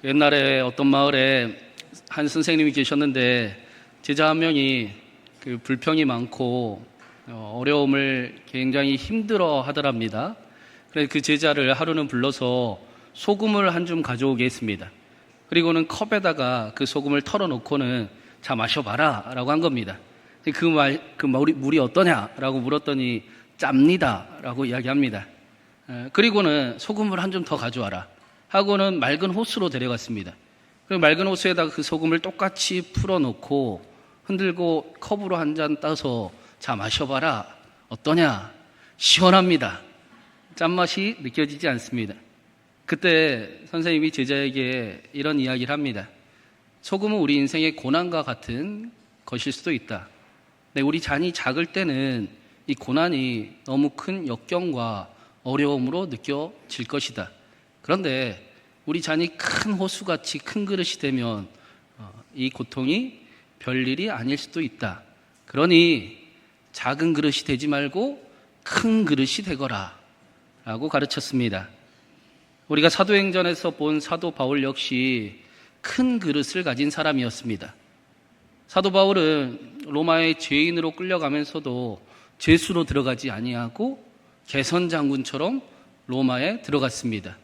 옛날에 어떤 마을에 한 선생님이 계셨는데 제자 한 명이 불평이 많고 어려움을 굉장히 힘들어 하더랍니다. 그래서 그 제자를 하루는 불러서 소금을 한 줌 가져오게 했습니다. 그리고는 컵에다가 그 소금을 털어놓고는 자 마셔봐라 라고 한 겁니다. 그 물이 어떠냐 라고 물었더니 짭니다 라고 이야기합니다. 그리고는 소금을 한 줌 더 가져와라 하고는 맑은 호수로 데려갔습니다. 그리고 맑은 호수에다가 그 소금을 똑같이 풀어놓고 흔들고 컵으로 한 잔 따서 자 마셔봐라. 어떠냐? 시원합니다. 짠맛이 느껴지지 않습니다. 그때 선생님이 제자에게 이런 이야기를 합니다. 소금은 우리 인생의 고난과 같은 것일 수도 있다. 근데 우리 잔이 작을 때는 이 고난이 너무 큰 역경과 어려움으로 느껴질 것이다. 그런데 우리 잔이 큰 호수같이 큰 그릇이 되면 이 고통이 별일이 아닐 수도 있다. 그러니 작은 그릇이 되지 말고 큰 그릇이 되거라 라고 가르쳤습니다. 우리가 사도행전에서 본 사도 바울 역시 큰 그릇을 가진 사람이었습니다. 사도 바울은 로마의 죄인으로 끌려가면서도 죄수로 들어가지 아니하고 개선장군처럼 로마에 들어갔습니다.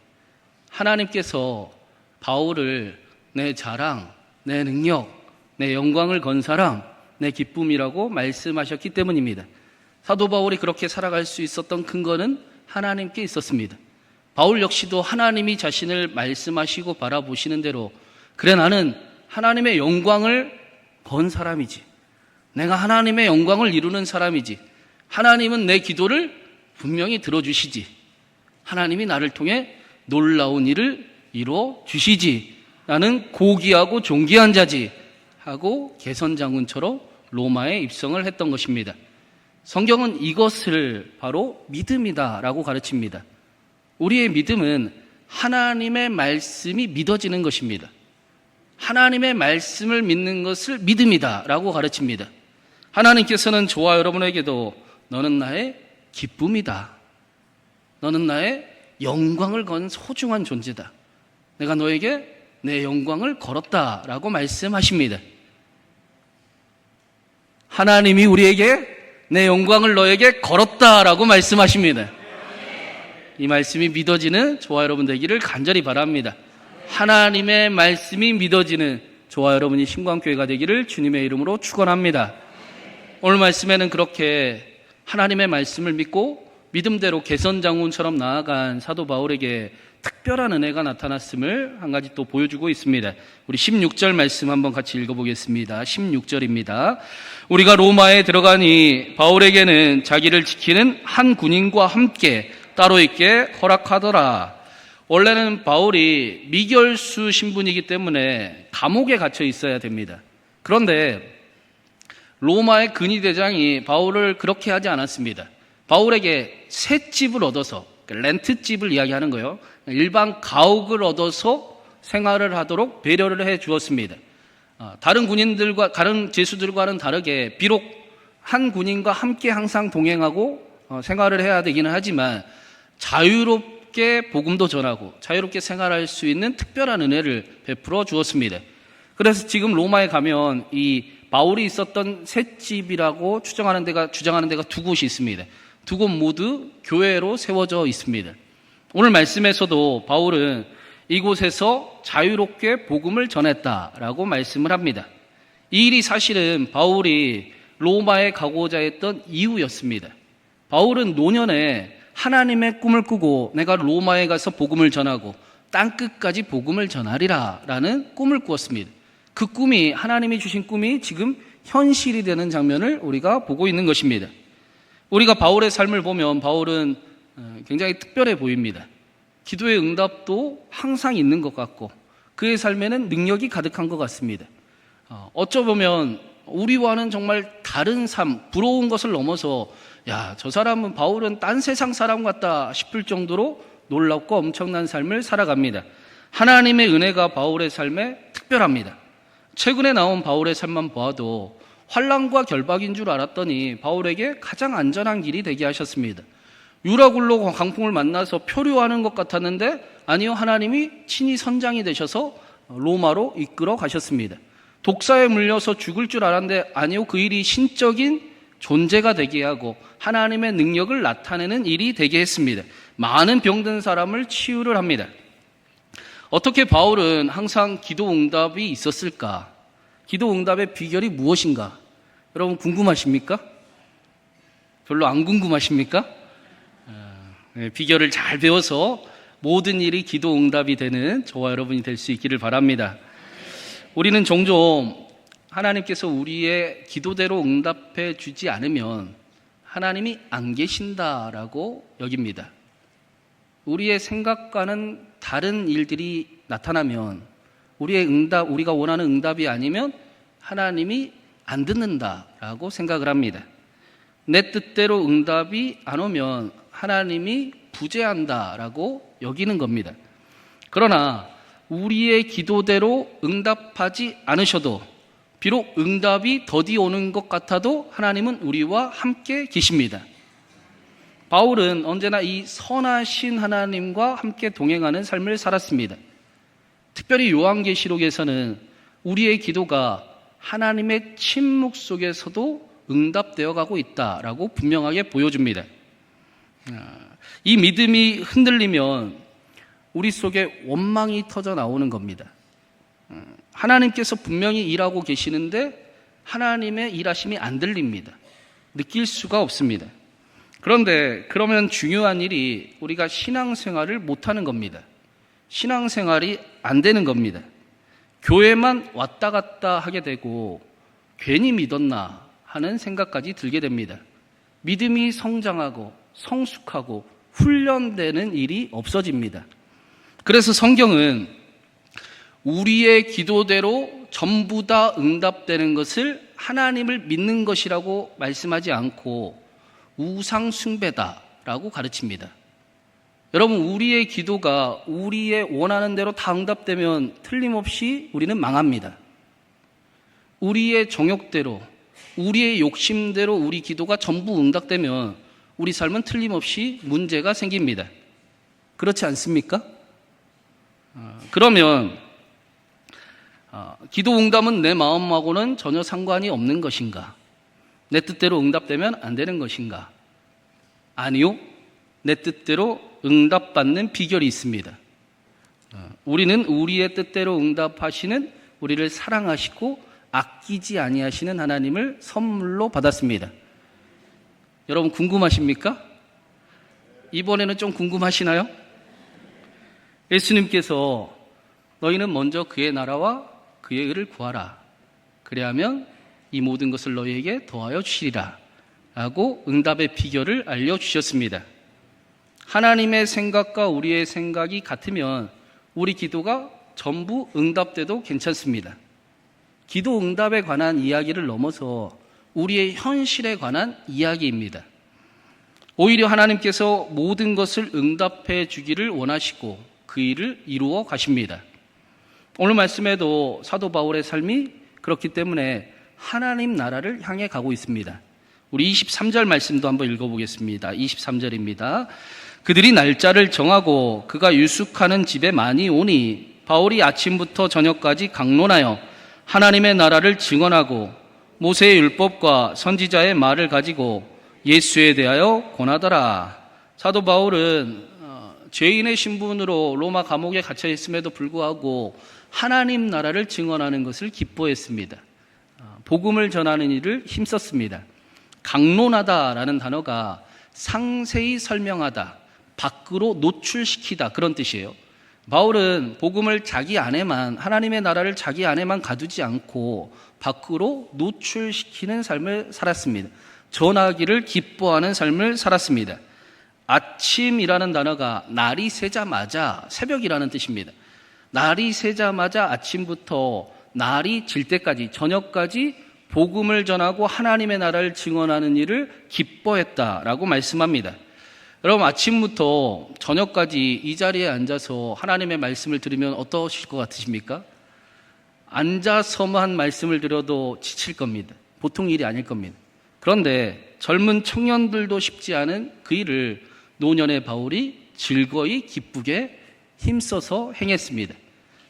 하나님께서 바울을 내 자랑, 내 능력, 내 영광을 건 사람, 내 기쁨이라고 말씀하셨기 때문입니다. 사도 바울이 그렇게 살아갈 수 있었던 근거는 하나님께 있었습니다. 바울 역시도 하나님이 자신을 말씀하시고 바라보시는 대로 그래 나는 하나님의 영광을 건 사람이지. 내가 하나님의 영광을 이루는 사람이지. 하나님은 내 기도를 분명히 들어주시지. 하나님이 나를 통해 놀라운 일을 이루어 주시지. 나는 고귀하고 존귀한 자지 하고 개선장군처럼 로마에 입성을 했던 것입니다. 성경은 이것을 바로 믿음이다라고 가르칩니다. 우리의 믿음은 하나님의 말씀이 믿어지는 것입니다. 하나님의 말씀을 믿는 것을 믿음이다라고 가르칩니다. 하나님께서는 저와 여러분에게도 너는 나의 기쁨이다. 너는 나의 영광을 건 소중한 존재다. 내가 너에게 내 영광을 걸었다라고 말씀하십니다. 하나님이 우리에게 내 영광을 너에게 걸었다라고 말씀하십니다. 이 말씀이 믿어지는 저와 여러분 되기를 간절히 바랍니다. 하나님의 말씀이 믿어지는 저와 여러분이 신광교회가 되기를 주님의 이름으로 축원합니다. 오늘 말씀에는 그렇게 하나님의 말씀을 믿고 믿음대로 개선장군처럼 나아간 사도 바울에게 특별한 은혜가 나타났음을 한 가지 또 보여주고 있습니다. 우리 16절 말씀 한번 같이 읽어보겠습니다. 16절입니다. 우리가 로마에 들어가니 바울에게는 자기를 지키는 한 군인과 함께 따로 있게 허락하더라. 원래는 바울이 미결수 신분이기 때문에 감옥에 갇혀 있어야 됩니다. 그런데 로마의 근위대장이 바울을 그렇게 하지 않았습니다. 바울에게 새 집을 얻어서 렌트집을 이야기하는 거예요. 일반 가옥을 얻어서 생활을 하도록 배려를 해 주었습니다. 다른 군인들과 다른 제수들과는 다르게 비록 한 군인과 함께 항상 동행하고 생활을 해야 되기는 하지만 자유롭게 복음도 전하고 자유롭게 생활할 수 있는 특별한 은혜를 베풀어 주었습니다. 그래서 지금 로마에 가면 이 바울이 있었던 셋집이라고 주장하는 데가 두 곳이 있습니다. 두 곳 모두 교회로 세워져 있습니다. 오늘 말씀에서도 바울은 이곳에서 자유롭게 복음을 전했다라고 말씀을 합니다. 이 일이 사실은 바울이 로마에 가고자 했던 이유였습니다. 바울은 노년에 하나님의 꿈을 꾸고 내가 로마에 가서 복음을 전하고 땅끝까지 복음을 전하리라 라는 꿈을 꾸었습니다. 그 꿈이 하나님이 주신 꿈이 지금 현실이 되는 장면을 우리가 보고 있는 것입니다. 우리가 바울의 삶을 보면 바울은 굉장히 특별해 보입니다. 기도의 응답도 항상 있는 것 같고 그의 삶에는 능력이 가득한 것 같습니다. 어쩌보면 우리와는 정말 다른 삶, 부러운 것을 넘어서 저 사람은 바울은 딴 세상 사람 같다 싶을 정도로 놀랍고 엄청난 삶을 살아갑니다. 하나님의 은혜가 바울의 삶에 특별합니다. 최근에 나온 바울의 삶만 보아도 환난과 결박인 줄 알았더니 바울에게 가장 안전한 길이 되게 하셨습니다. 유라굴로 강풍을 만나서 표류하는 것 같았는데 아니요, 하나님이 친히 선장이 되셔서 로마로 이끌어 가셨습니다. 독사에 물려서 죽을 줄 알았는데 아니요, 그 일이 신적인 존재가 되게 하고 하나님의 능력을 나타내는 일이 되게 했습니다. 많은 병든 사람을 치유를 합니다. 어떻게 바울은 항상 기도 응답이 있었을까? 기도 응답의 비결이 무엇인가? 여러분 궁금하십니까? 별로 안 궁금하십니까? 비결을 잘 배워서 모든 일이 기도 응답이 되는 저와 여러분이 될 수 있기를 바랍니다. 우리는 종종 하나님께서 우리의 기도대로 응답해 주지 않으면 하나님이 안 계신다라고 여깁니다. 우리의 생각과는 다른 일들이 나타나면 우리가 원하는 응답이 아니면 하나님이 안 듣는다라고 생각을 합니다. 내 뜻대로 응답이 안 오면 하나님이 부재한다라고 여기는 겁니다. 그러나 우리의 기도대로 응답하지 않으셔도 비록 응답이 더디 오는 것 같아도 하나님은 우리와 함께 계십니다. 바울은 언제나 이 선하신 하나님과 함께 동행하는 삶을 살았습니다. 특별히 요한계시록에서는 우리의 기도가 하나님의 침묵 속에서도 응답되어 가고 있다라고 분명하게 보여줍니다. 이 믿음이 흔들리면 우리 속에 원망이 터져 나오는 겁니다. 하나님께서 분명히 일하고 계시는데 하나님의 일하심이 안 들립니다. 느낄 수가 없습니다. 그런데 그러면 중요한 일이 우리가 신앙생활을 못하는 겁니다. 신앙생활이 안 되는 겁니다. 교회만 왔다 갔다 하게 되고 괜히 믿었나 하는 생각까지 들게 됩니다. 믿음이 성장하고 성숙하고 훈련되는 일이 없어집니다. 그래서 성경은 우리의 기도대로 전부 다 응답되는 것을 하나님을 믿는 것이라고 말씀하지 않고 우상 숭배다라고 가르칩니다. 여러분, 우리의 기도가 우리의 원하는 대로 다 응답되면 틀림없이 우리는 망합니다. 우리의 정욕대로, 우리의 욕심대로 우리 기도가 전부 응답되면 우리 삶은 틀림없이 문제가 생깁니다. 그렇지 않습니까? 그러면 기도 응답은 내 마음하고는 전혀 상관이 없는 것인가? 내 뜻대로 응답되면 안 되는 것인가? 아니요. 내 뜻대로 응답받는 비결이 있습니다. 우리는 우리의 뜻대로 응답하시는 우리를 사랑하시고 아끼지 아니하시는 하나님을 선물로 받았습니다. 여러분 궁금하십니까? 이번에는 좀 궁금하시나요? 예수님께서 너희는 먼저 그의 나라와 그의 의를 구하라. 그래야면 이 모든 것을 너희에게 더하여 주시리라 라고 응답의 비결을 알려주셨습니다. 하나님의 생각과 우리의 생각이 같으면 우리 기도가 전부 응답돼도 괜찮습니다. 기도 응답에 관한 이야기를 넘어서 우리의 현실에 관한 이야기입니다. 오히려 하나님께서 모든 것을 응답해 주기를 원하시고 그 일을 이루어 가십니다. 오늘 말씀에도 사도 바울의 삶이 그렇기 때문에 하나님 나라를 향해 가고 있습니다. 우리 23절 말씀도 한번 읽어보겠습니다. 23절입니다. 그들이 날짜를 정하고 그가 유숙하는 집에 많이 오니 바울이 아침부터 저녁까지 강론하여 하나님의 나라를 증언하고 모세의 율법과 선지자의 말을 가지고 예수에 대하여 권하더라. 사도 바울은 죄인의 신분으로 로마 감옥에 갇혀 있음에도 불구하고 하나님 나라를 증언하는 것을 기뻐했습니다. 복음을 전하는 일을 힘썼습니다. 강론하다라는 단어가 상세히 설명하다, 밖으로 노출시키다 그런 뜻이에요. 바울은 복음을 자기 안에만, 하나님의 나라를 자기 안에만 가두지 않고 밖으로 노출시키는 삶을 살았습니다. 전하기를 기뻐하는 삶을 살았습니다. 아침이라는 단어가 날이 새자마자, 새벽이라는 뜻입니다. 날이 새자마자 아침부터 날이 질 때까지, 저녁까지 복음을 전하고 하나님의 나라를 증언하는 일을 기뻐했다라고 말씀합니다. 여러분, 아침부터 저녁까지 이 자리에 앉아서 하나님의 말씀을 들으면 어떠실 것 같으십니까? 앉아서만 말씀을 들어도 지칠 겁니다. 보통 일이 아닐 겁니다. 그런데 젊은 청년들도 쉽지 않은 그 일을 노년의 바울이 즐거이 기쁘게 힘써서 행했습니다.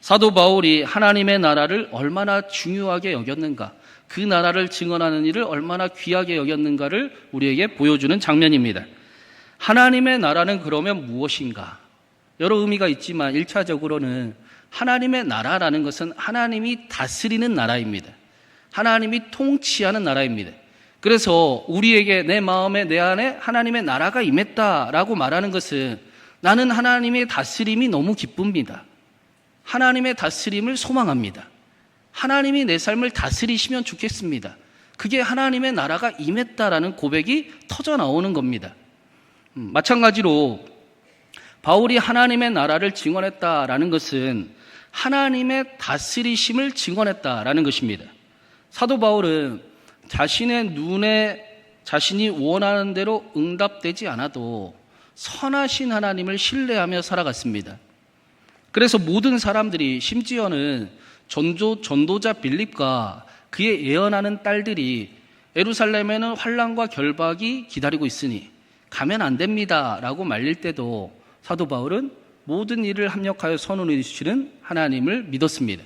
사도 바울이 하나님의 나라를 얼마나 중요하게 여겼는가, 그 나라를 증언하는 일을 얼마나 귀하게 여겼는가를 우리에게 보여주는 장면입니다. 하나님의 나라는 그러면 무엇인가? 여러 의미가 있지만 1차적으로는 하나님의 나라라는 것은 하나님이 다스리는 나라입니다. 하나님이 통치하는 나라입니다. 그래서 우리에게 내 마음에 내 안에 하나님의 나라가 임했다라고 말하는 것은 나는 하나님의 다스림이 너무 기쁩니다. 하나님의 다스림을 소망합니다. 하나님이 내 삶을 다스리시면 좋겠습니다. 그게 하나님의 나라가 임했다라는 고백이 터져 나오는 겁니다. 마찬가지로 바울이 하나님의 나라를 증언했다라는 것은 하나님의 다스리심을 증언했다라는 것입니다. 사도 바울은 자신의 눈에 자신이 원하는 대로 응답되지 않아도 선하신 하나님을 신뢰하며 살아갔습니다. 그래서 모든 사람들이, 심지어는 전도자 빌립과 그의 예언하는 딸들이 예루살렘에는 환난과 결박이 기다리고 있으니 가면 안 됩니다 라고 말릴 때도 사도 바울은 모든 일을 합력하여 선언해 주시는 하나님을 믿었습니다.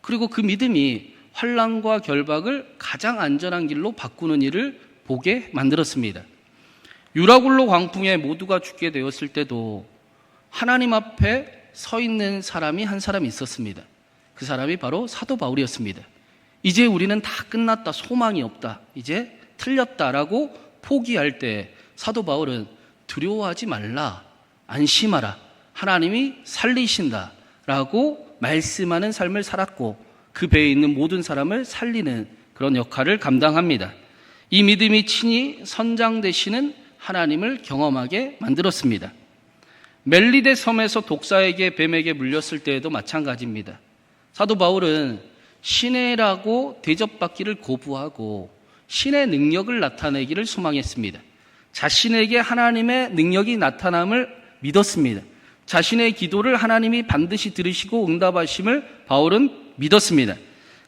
그리고 그 믿음이 환난과 결박을 가장 안전한 길로 바꾸는 일을 보게 만들었습니다. 유라굴로 광풍에 모두가 죽게 되었을 때도 하나님 앞에 서 있는 사람이 한 사람이 있었습니다. 그 사람이 바로 사도 바울이었습니다. 이제 우리는 다 끝났다, 소망이 없다, 이제 틀렸다라고 포기할 때 사도 바울은 두려워하지 말라, 안심하라, 하나님이 살리신다라고 말씀하는 삶을 살았고 그 배에 있는 모든 사람을 살리는 그런 역할을 감당합니다. 이 믿음이 친히 선장 되시는 하나님을 경험하게 만들었습니다. 멜리데 섬에서 독사에게, 뱀에게 물렸을 때에도 마찬가지입니다. 사도 바울은 신해라고 대접받기를 거부하고 신의 능력을 나타내기를 소망했습니다. 자신에게 하나님의 능력이 나타남을 믿었습니다. 자신의 기도를 하나님이 반드시 들으시고 응답하심을 바울은 믿었습니다.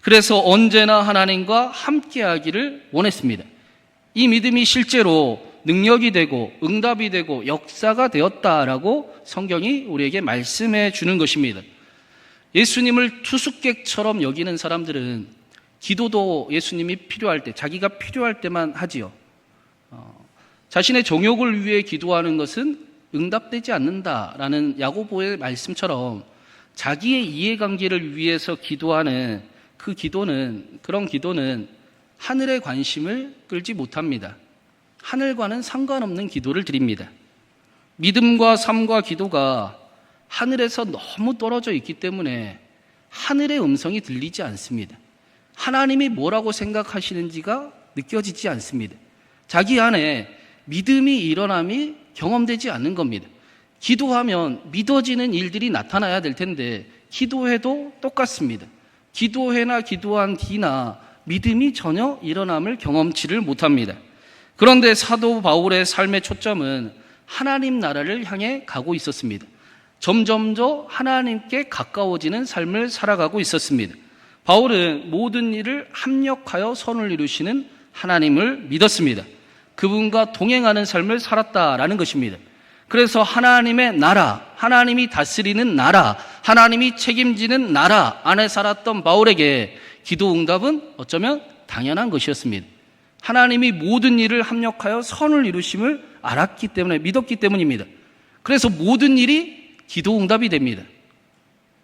그래서 언제나 하나님과 함께하기를 원했습니다. 이 믿음이 실제로 능력이 되고 응답이 되고 역사가 되었다라고 성경이 우리에게 말씀해 주는 것입니다. 예수님을 투숙객처럼 여기는 사람들은 기도도 예수님이 필요할 때, 자기가 필요할 때만 하지요. 자신의 정욕을 위해 기도하는 것은 응답되지 않는다라는 야고보의 말씀처럼 자기의 이해관계를 위해서 기도하는 그런 기도는 하늘의 관심을 끌지 못합니다. 하늘과는 상관없는 기도를 드립니다. 믿음과 삶과 기도가 하늘에서 너무 떨어져 있기 때문에 하늘의 음성이 들리지 않습니다. 하나님이 뭐라고 생각하시는지가 느껴지지 않습니다. 자기 안에 믿음이 일어남이 경험되지 않는 겁니다. 기도하면 믿어지는 일들이 나타나야 될 텐데 기도해도 똑같습니다. 기도해나 기도한 뒤나 믿음이 전혀 일어남을 경험치를 못합니다. 그런데 사도 바울의 삶의 초점은 하나님 나라를 향해 가고 있었습니다. 점점 더 하나님께 가까워지는 삶을 살아가고 있었습니다. 바울은 모든 일을 합력하여 선을 이루시는 하나님을 믿었습니다. 그분과 동행하는 삶을 살았다라는 것입니다. 그래서 하나님의 나라, 하나님이 다스리는 나라, 하나님이 책임지는 나라 안에 살았던 바울에게 기도 응답은 어쩌면 당연한 것이었습니다. 하나님이 모든 일을 합력하여 선을 이루심을 알았기 때문에, 믿었기 때문입니다. 그래서 모든 일이 기도 응답이 됩니다.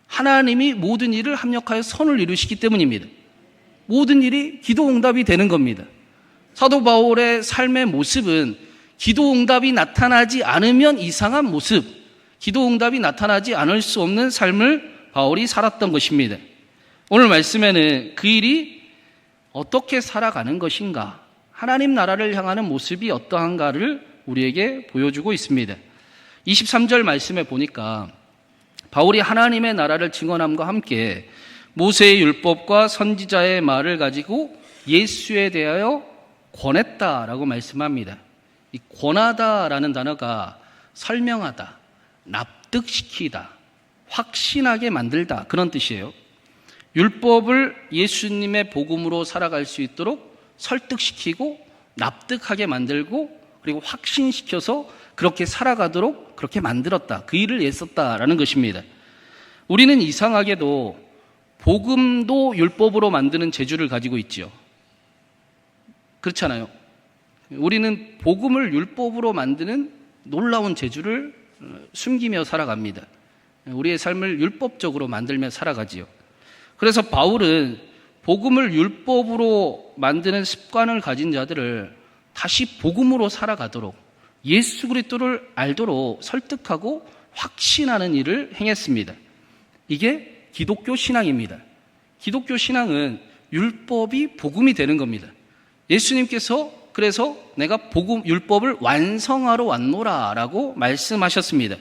하나님이 모든 일을 합력하여 선을 이루시기 때문입니다. 모든 일이 기도 응답이 되는 겁니다. 사도 바울의 삶의 모습은 기도 응답이 나타나지 않으면 이상한 모습, 기도 응답이 나타나지 않을 수 없는 삶을 바울이 살았던 것입니다. 오늘 말씀에는 그 일이 어떻게 살아가는 것인가, 하나님 나라를 향하는 모습이 어떠한가를 우리에게 보여주고 있습니다. 23절 말씀에 보니까 바울이 하나님의 나라를 증언함과 함께 모세의 율법과 선지자의 말을 가지고 예수에 대하여 권했다라고 말씀합니다. 이 권하다라는 단어가 설명하다, 납득시키다, 확신하게 만들다, 그런 뜻이에요. 율법을 예수님의 복음으로 살아갈 수 있도록 설득시키고 납득하게 만들고 그리고 확신시켜서 그렇게 살아가도록 그렇게 만들었다, 그 일을 애썼다라는 것입니다. 우리는 이상하게도 복음도 율법으로 만드는 재주를 가지고 있죠. 그렇잖아요. 우리는 복음을 율법으로 만드는 놀라운 재주를 숨기며 살아갑니다. 우리의 삶을 율법적으로 만들며 살아가지요. 그래서 바울은 복음을 율법으로 만드는 습관을 가진 자들을 다시 복음으로 살아가도록 예수 그리스도를 알도록 설득하고 확신하는 일을 행했습니다. 이게 기독교 신앙입니다. 기독교 신앙은 율법이 복음이 되는 겁니다. 예수님께서 그래서 내가 율법을 완성하러 왔노라 라고 말씀하셨습니다.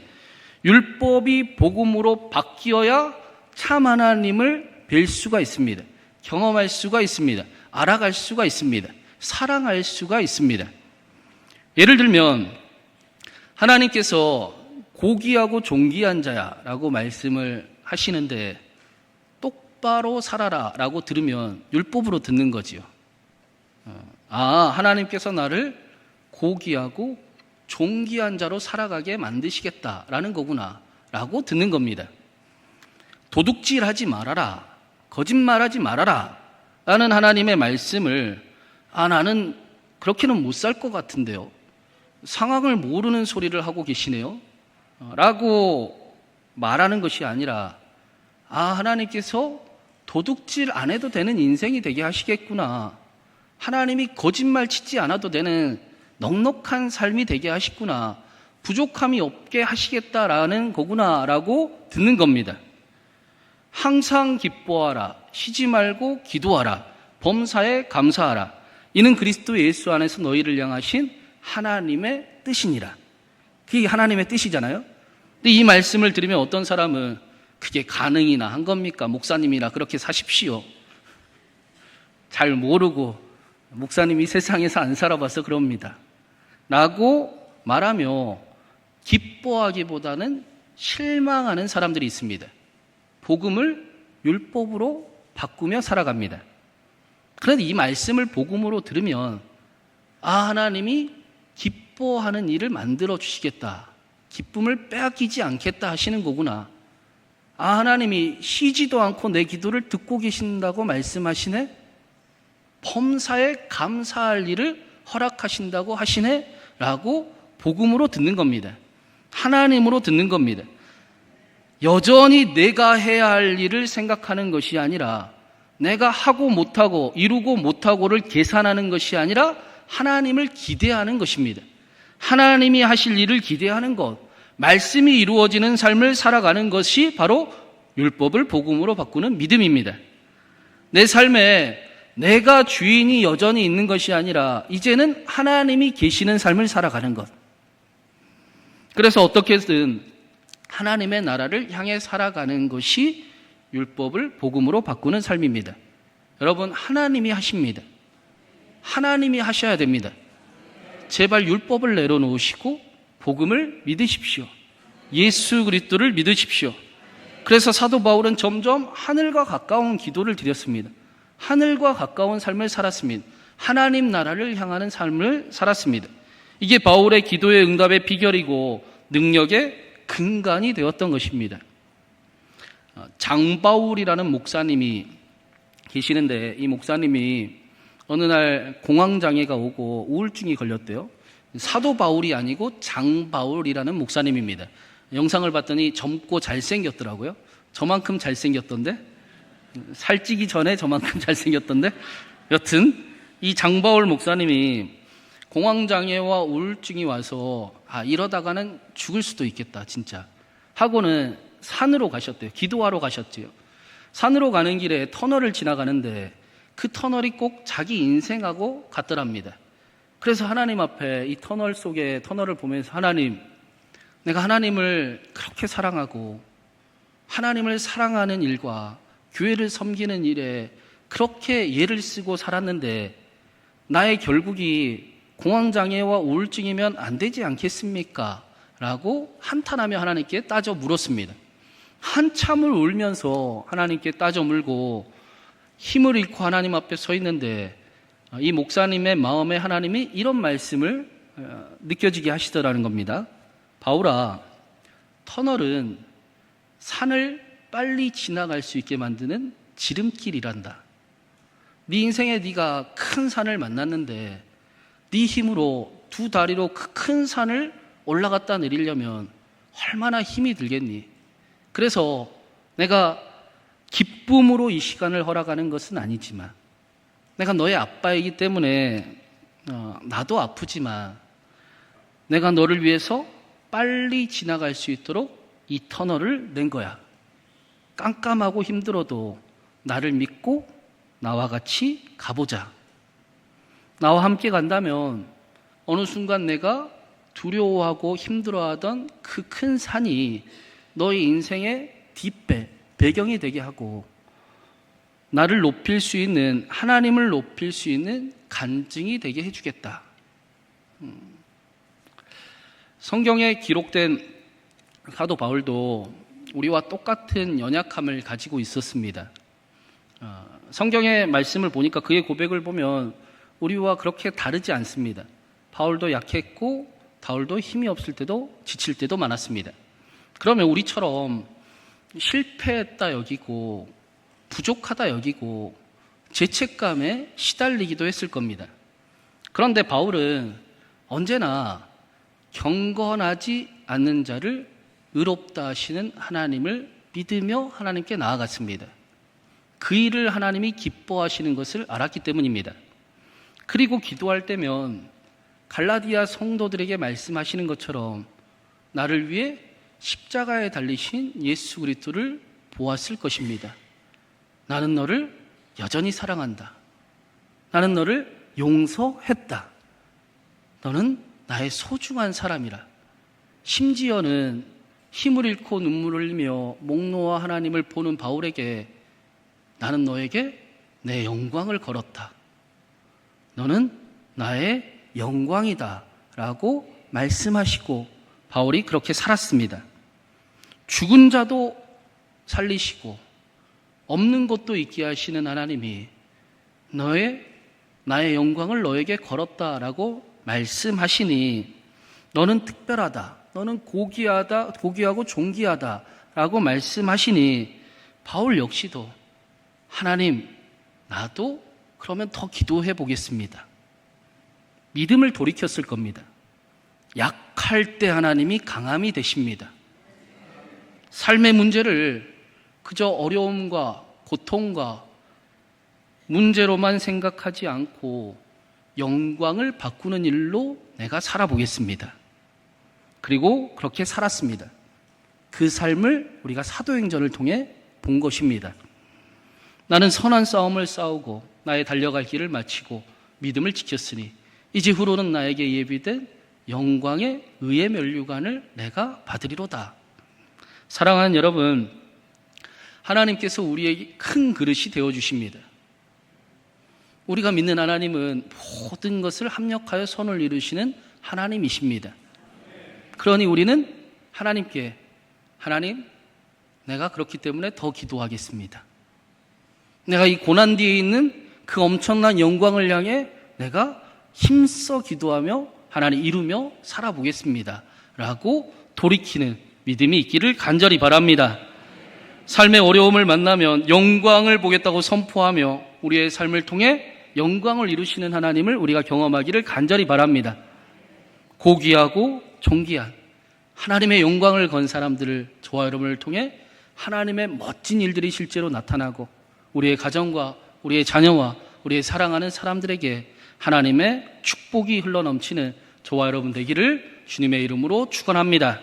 율법이 복음으로 바뀌어야 참 하나님을 뵐 수가 있습니다. 경험할 수가 있습니다. 알아갈 수가 있습니다. 사랑할 수가 있습니다. 예를 들면 하나님께서 고귀하고 존귀한 자야라고 말씀을 하시는데 똑바로 살아라 라고 들으면 율법으로 듣는 거지요. 하나님께서 나를 고귀하고 존귀한 자로 살아가게 만드시겠다라는 거구나 라고 듣는 겁니다. 도둑질하지 말아라, 거짓말하지 말아라 라는 하나님의 말씀을 나는 그렇게는 못 살 것 같은데요, 상황을 모르는 소리를 하고 계시네요 라고 말하는 것이 아니라 하나님께서 도둑질 안 해도 되는 인생이 되게 하시겠구나, 하나님이 거짓말 치지 않아도 되는 넉넉한 삶이 되게 하시구나, 부족함이 없게 하시겠다라는 거구나 라고 듣는 겁니다. 항상 기뻐하라, 쉬지 말고 기도하라, 범사에 감사하라, 이는 그리스도 예수 안에서 너희를 향하신 하나님의 뜻이니라. 그게 하나님의 뜻이잖아요. 근데 이 말씀을 들으면 어떤 사람은 그게 가능이나 한 겁니까? 목사님이나 그렇게 사십시오. 잘 모르고 목사님이 세상에서 안 살아봐서 그럽니다 라고 말하며 기뻐하기보다는 실망하는 사람들이 있습니다. 복음을 율법으로 바꾸며 살아갑니다. 그런데 이 말씀을 복음으로 들으면 하나님이 기뻐하는 일을 만들어 주시겠다, 기쁨을 빼앗기지 않겠다 하시는 거구나, 하나님이 쉬지도 않고 내 기도를 듣고 계신다고 말씀하시네, 범사에 감사할 일을 허락하신다고 하시네 라고 복음으로 듣는 겁니다. 하나님으로 듣는 겁니다. 여전히 내가 해야 할 일을 생각하는 것이 아니라, 내가 하고 못하고 이루고 못하고를 계산하는 것이 아니라 하나님을 기대하는 것입니다. 하나님이 하실 일을 기대하는 것, 말씀이 이루어지는 삶을 살아가는 것이 바로 율법을 복음으로 바꾸는 믿음입니다. 내 삶에 내가 주인이 여전히 있는 것이 아니라 이제는 하나님이 계시는 삶을 살아가는 것. 그래서 어떻게든 하나님의 나라를 향해 살아가는 것이 율법을 복음으로 바꾸는 삶입니다. 여러분, 하나님이 하십니다. 하나님이 하셔야 됩니다. 제발 율법을 내려놓으시고 복음을 믿으십시오. 예수 그리스도를 믿으십시오. 그래서 사도 바울은 점점 하늘과 가까운 기도를 드렸습니다. 하늘과 가까운 삶을 살았습니다. 하나님 나라를 향하는 삶을 살았습니다. 이게 바울의 기도의 응답의 비결이고 능력의 근간이 되었던 것입니다. 장바울이라는 목사님이 계시는데, 이 목사님이 어느 날 공황장애가 오고 우울증이 걸렸대요. 사도 바울이 아니고 장바울이라는 목사님입니다. 영상을 봤더니 젊고 잘생겼더라고요. 저만큼 잘생겼던데, 살찌기 전에 저만큼 잘생겼던데, 여튼 이 장바울 목사님이 공황장애와 우울증이 와서 이러다가는 죽을 수도 있겠다 진짜 하고는 산으로 가셨대요. 기도하러 가셨지요. 산으로 가는 길에 터널을 지나가는데 그 터널이 꼭 자기 인생하고 같더랍니다. 그래서 하나님 앞에 이 터널 속에 터널을 보면서, 하나님, 내가 하나님을 그렇게 사랑하고 하나님을 사랑하는 일과 교회를 섬기는 일에 그렇게 예를 쓰고 살았는데 나의 결국이 공황장애와 우울증이면 안 되지 않겠습니까? 라고 한탄하며 하나님께 따져 물었습니다. 한참을 울면서 하나님께 따져 물고 힘을 잃고 하나님 앞에 서 있는데, 이 목사님의 마음에 하나님이 이런 말씀을 느껴지게 하시더라는 겁니다. 바울아, 터널은 산을 빨리 지나갈 수 있게 만드는 지름길이란다. 네 인생에 네가 큰 산을 만났는데 네 힘으로 두 다리로 그 큰 산을 올라갔다 내리려면 얼마나 힘이 들겠니? 그래서 내가 기쁨으로 이 시간을 허락하는 것은 아니지만, 내가 너의 아빠이기 때문에 나도 아프지만 내가 너를 위해서 빨리 지나갈 수 있도록 이 터널을 낸 거야. 깜깜하고 힘들어도 나를 믿고 나와 같이 가보자. 나와 함께 간다면 어느 순간 내가 두려워하고 힘들어하던 그 큰 산이 너의 인생의 배경이 되게 하고, 나를 높일 수 있는, 하나님을 높일 수 있는 간증이 되게 해주겠다. 성경에 기록된 사도 바울도 우리와 똑같은 연약함을 가지고 있었습니다. 성경의 말씀을 보니까, 그의 고백을 보면 우리와 그렇게 다르지 않습니다. 바울도 약했고 바울도 힘이 없을 때도, 지칠 때도 많았습니다. 그러면 우리처럼 실패했다 여기고 부족하다 여기고 죄책감에 시달리기도 했을 겁니다. 그런데 바울은 언제나 경건하지 않는 자를 의롭다 하시는 하나님을 믿으며 하나님께 나아갔습니다. 그 일을 하나님이 기뻐하시는 것을 알았기 때문입니다. 그리고 기도할 때면 갈라디아 성도들에게 말씀하시는 것처럼 나를 위해 십자가에 달리신 예수 그리스도를 보았을 것입니다. 나는 너를 여전히 사랑한다. 나는 너를 용서했다. 너는 나의 소중한 사람이라. 심지어는 힘을 잃고 눈물을 흘리며 목 놓아 하나님을 보는 바울에게 나는 너에게 내 영광을 걸었다. 너는 나의 영광이다 라고 말씀하시고 바울이 그렇게 살았습니다. 죽은 자도 살리시고 없는 것도 있게 하시는 하나님이 나의 영광을 너에게 걸었다라고 말씀하시니 너는 특별하다, 너는 고귀하고 존귀하다라고 말씀하시니 바울 역시도 하나님, 나도 그러면 더 기도해 보겠습니다. 믿음을 돌이켰을 겁니다. 약할 때 하나님이 강함이 되십니다. 삶의 문제를 그저 어려움과 고통과 문제로만 생각하지 않고 영광을 바꾸는 일로 내가 살아보겠습니다. 그리고 그렇게 살았습니다. 그 삶을 우리가 사도행전을 통해 본 것입니다. 나는 선한 싸움을 싸우고 나의 달려갈 길을 마치고 믿음을 지켰으니 이제후로는 나에게 예비된 영광의 의의 면류관을 내가 받으리로다. 사랑하는 여러분, 하나님께서 우리에게 큰 그릇이 되어주십니다. 우리가 믿는 하나님은 모든 것을 합력하여 선을 이루시는 하나님이십니다. 그러니 우리는 하나님께, 하나님, 내가 그렇기 때문에 더 기도하겠습니다. 내가 이 고난 뒤에 있는 그 엄청난 영광을 향해 내가 힘써 기도하며 하나님 이루며 살아보겠습니다 라고 돌이키는 믿음이 있기를 간절히 바랍니다. 삶의 어려움을 만나면 영광을 보겠다고 선포하며 우리의 삶을 통해 영광을 이루시는 하나님을 우리가 경험하기를 간절히 바랍니다. 고귀하고 존귀한 하나님의 영광을 건 사람들을, 저와 여러분을 통해 하나님의 멋진 일들이 실제로 나타나고 우리의 가정과 우리의 자녀와 우리의 사랑하는 사람들에게 하나님의 축복이 흘러넘치는 저와 여러분 되기를 주님의 이름으로 축원합니다.